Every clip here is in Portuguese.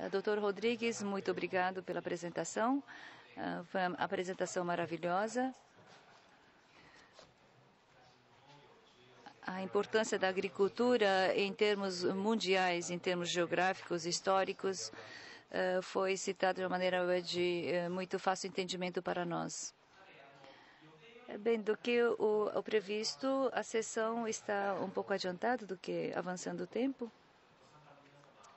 Dr. Rodrigues, muito obrigado pela apresentação. Foi uma apresentação maravilhosa. A importância da agricultura em termos mundiais, em termos geográficos, históricos, foi citado de uma maneira de muito fácil entendimento para nós. Bem, do que o previsto, a sessão está um pouco adiantada do que avançando o tempo.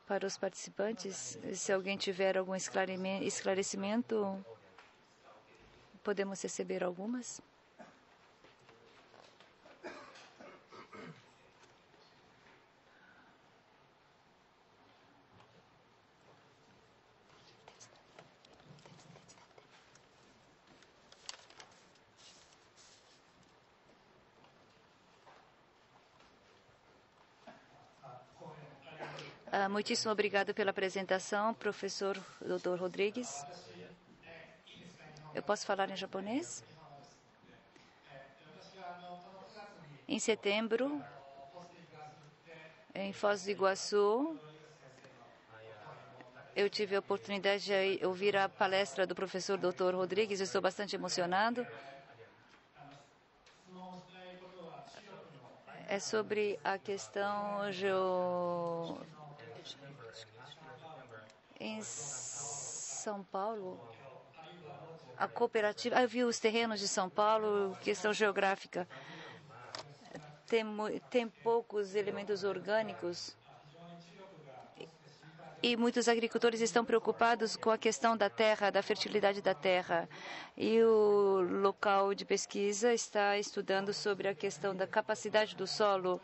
Para os participantes, se alguém tiver algum esclarecimento, podemos receber algumas. Muitíssimo obrigado pela apresentação, professor Dr. Rodrigues. Eu posso falar em japonês? Em setembro, em Foz do Iguaçu, eu tive a oportunidade de ouvir a palestra do professor Dr. Rodrigues. Eu estou bastante emocionado. É sobre a questão em São Paulo, a cooperativa. Eu vi os terrenos de São Paulo, questão geográfica. Tem poucos elementos orgânicos e muitos agricultores estão preocupados com a questão da terra, da fertilidade da terra. E o local de pesquisa está estudando sobre a questão da capacidade do solo.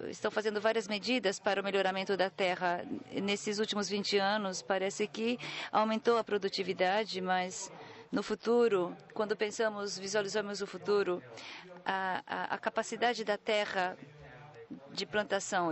Estão fazendo várias medidas para o melhoramento da terra. Nesses últimos 20 anos, parece que aumentou a produtividade, mas no futuro, quando visualizamos o futuro, a capacidade da terra de plantação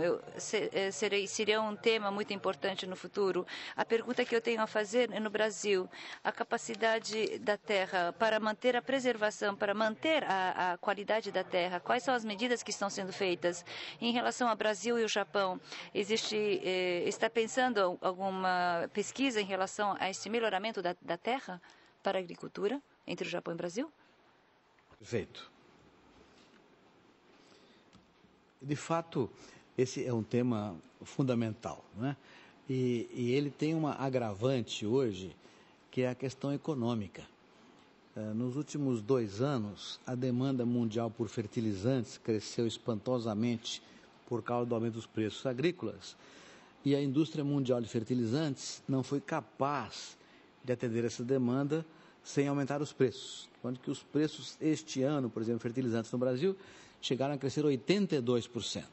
seria um tema muito importante no futuro. A pergunta que eu tenho a fazer é no Brasil, a capacidade da terra para manter a preservação, para manter a qualidade da terra, quais são as medidas que estão sendo feitas? Em relação ao Brasil e o Japão, está pensando alguma pesquisa em relação a esse melhoramento da terra para a agricultura entre o Japão e o Brasil? Perfeito. De fato, esse é um tema fundamental, né? E ele tem uma agravante hoje, que é a questão econômica. Nos últimos 2 anos, a demanda mundial por fertilizantes cresceu espantosamente por causa do aumento dos preços agrícolas, e a indústria mundial de fertilizantes não foi capaz de atender essa demanda sem aumentar os preços. Quando que os preços este ano, por exemplo, fertilizantes no Brasil, chegaram a crescer 82%.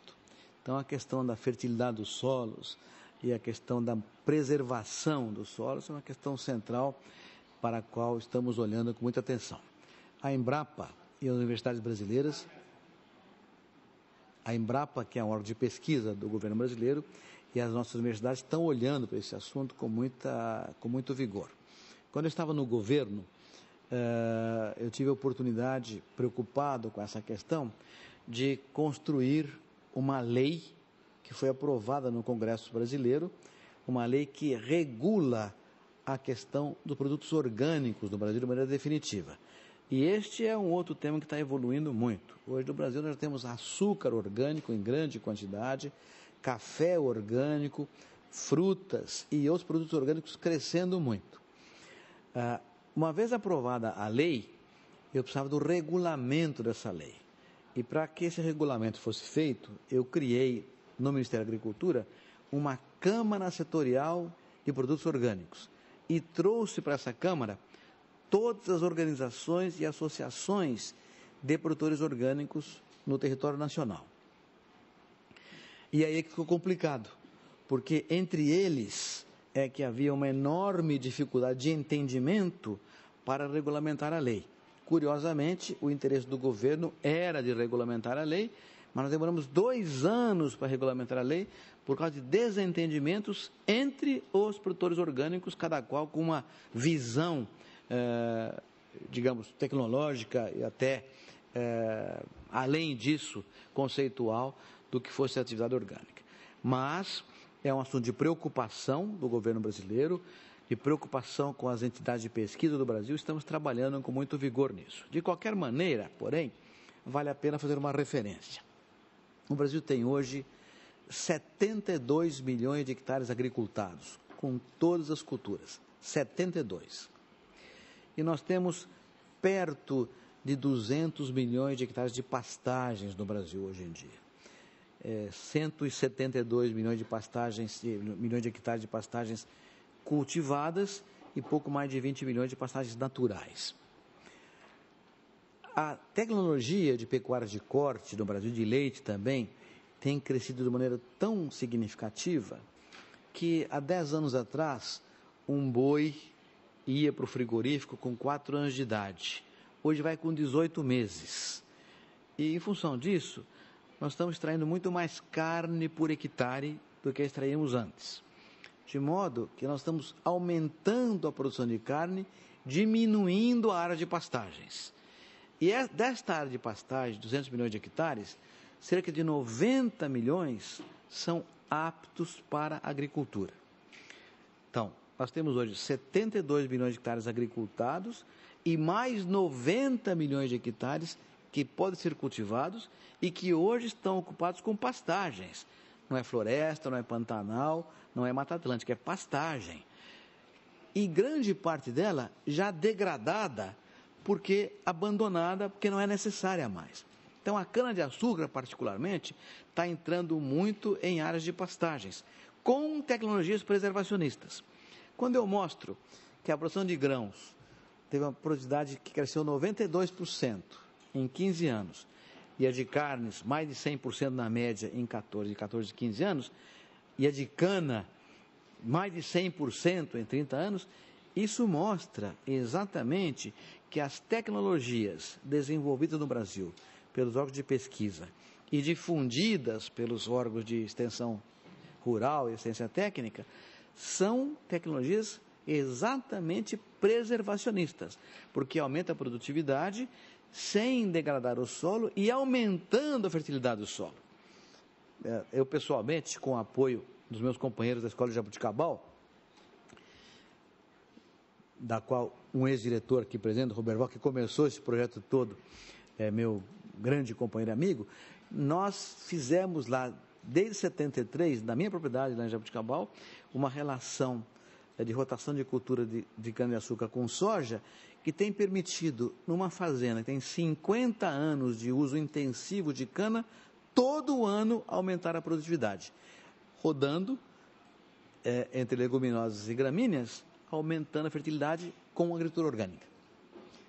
Então, a questão da fertilidade dos solos e a questão da preservação dos solos é uma questão central para a qual estamos olhando com muita atenção. A Embrapa e as universidades brasileiras, a Embrapa, que é um órgão de pesquisa do governo brasileiro, e as nossas universidades estão olhando para esse assunto com muito vigor. Quando eu estava no governo, eu tive a oportunidade, preocupado com essa questão, de construir uma lei que foi aprovada no Congresso brasileiro, uma lei que regula a questão dos produtos orgânicos no Brasil de maneira definitiva. E este é um outro tema que está evoluindo muito. Hoje no Brasil nós temos açúcar orgânico em grande quantidade, café orgânico, frutas e outros produtos orgânicos crescendo muito. Uma vez aprovada a lei, eu precisava do regulamento dessa lei. E para que esse regulamento fosse feito, eu criei no Ministério da Agricultura uma Câmara Setorial de Produtos Orgânicos e trouxe para essa Câmara todas as organizações e associações de produtores orgânicos no território nacional. E aí é que ficou complicado, porque entre eles é que havia uma enorme dificuldade de entendimento para regulamentar a lei. Curiosamente, o interesse do governo era de regulamentar a lei, mas nós demoramos 2 anos para regulamentar a lei por causa de desentendimentos entre os produtores orgânicos, cada qual com uma visão, digamos, tecnológica e até, além disso, conceitual do que fosse a atividade orgânica. Mas é um assunto de preocupação do governo brasileiro, de preocupação com as entidades de pesquisa do Brasil. Estamos trabalhando com muito vigor nisso. De qualquer maneira, porém, vale a pena fazer uma referência. O Brasil tem hoje 72 milhões de hectares agricultados, com todas as culturas. 72. E nós temos perto de 200 milhões de hectares de pastagens no Brasil hoje em dia. 172 milhões de hectares de pastagens cultivadas e pouco mais de 20 milhões de pastagens naturais. A tecnologia de pecuária de corte no Brasil, de leite também, tem crescido de maneira tão significativa que há 10 anos atrás um boi ia para o frigorífico com 4 anos de idade. Hoje vai com 18 meses. E em função disso, nós estamos extraindo muito mais carne por hectare do que extraímos antes. De modo que nós estamos aumentando a produção de carne, diminuindo a área de pastagens. E desta área de pastagem, 200 milhões de hectares, cerca de 90 milhões são aptos para a agricultura. Então, nós temos hoje 72 milhões de hectares agricultados e mais 90 milhões de hectares que podem ser cultivados e que hoje estão ocupados com pastagens. Não é floresta, não é pantanal, não é Mata Atlântica, é pastagem. E grande parte dela já degradada, porque abandonada, porque não é necessária mais. Então, a cana-de-açúcar, particularmente, está entrando muito em áreas de pastagens, com tecnologias preservacionistas. Quando eu mostro que a produção de grãos teve uma produtividade que cresceu 92% em 15 anos, e a de carnes mais de 100% na média em 14, 15 anos, e a de cana mais de 100% em 30 anos, isso mostra exatamente que as tecnologias desenvolvidas no Brasil pelos órgãos de pesquisa e difundidas pelos órgãos de extensão rural e assistência técnica são tecnologias exatamente preservacionistas, porque aumenta a produtividade sem degradar o solo e aumentando a fertilidade do solo. Eu, pessoalmente, com o apoio dos meus companheiros da Escola de Jabuticabal, da qual um ex-diretor aqui presente, Roberval, que começou esse projeto todo, é meu grande companheiro e amigo, nós fizemos lá, desde 73, na minha propriedade, lá em Jabuticabal, uma relação de rotação de cultura de cana-de-açúcar com soja, que tem permitido, numa fazenda que tem 50 anos de uso intensivo de cana, todo ano aumentar a produtividade, rodando entre leguminosas e gramíneas, aumentando a fertilidade com agricultura orgânica.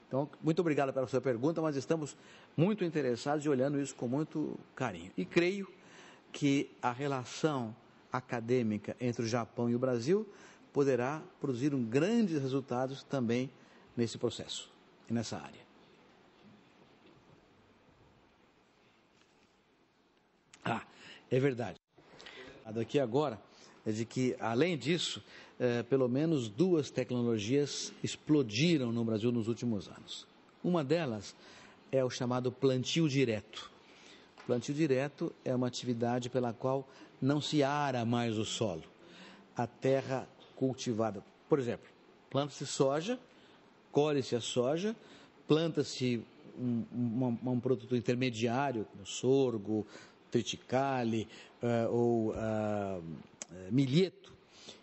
Então, muito obrigado pela sua pergunta, mas estamos muito interessados e olhando isso com muito carinho. E creio que a relação acadêmica entre o Japão e o Brasil poderá produzir grandes resultados também nesse processo e nessa área. É verdade. Aqui agora é de que, além disso, pelo menos 2 tecnologias explodiram no Brasil nos últimos anos. Uma delas é o chamado plantio direto. O plantio direto é uma atividade pela qual não se ara mais o solo. A terra cultivada, por exemplo, planta-se soja, colhe-se a soja, planta-se um produto intermediário, como sorgo, triticale ou milheto,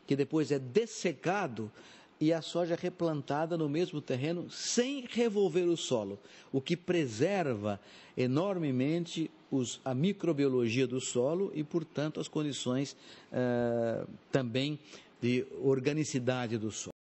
que depois é dessecado e a soja é replantada no mesmo terreno sem revolver o solo, o que preserva enormemente a microbiologia do solo e, portanto, as condições também de organicidade do solo.